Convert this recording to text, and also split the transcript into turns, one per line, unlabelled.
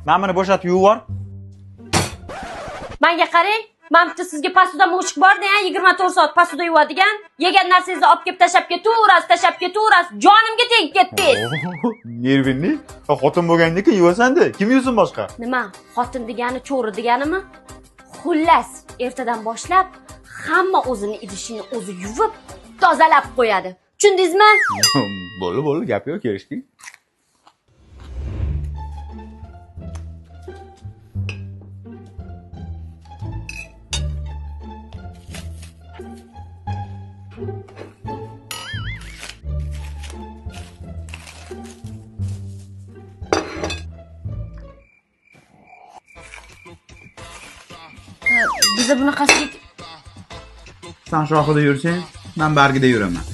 Men buni bo'shatib yuvor.
Menga qarang. Men bitta sizga pastuda mushuk bor-da, 24 soat pastuda yuvadigan. Yegan narsangizni olib kelib tashab ketaverasiz. Jonimga tegib ketdingiz.
Nervinni? Xotin bo'lgandan yuvasan-da, kim yuvsin boshqa?
Nima? Xotin degani cho'ri deganimi? Xullas, ertadan boshlab hamma o'zini idishini o'zi yuvib, tozalab qo'yadi. Tushundingizmi?
Bo'ldi, gap yo'q, kelishdik.
Biza bunaqasiga
Sen shoxida yursang, men bargida yuraman.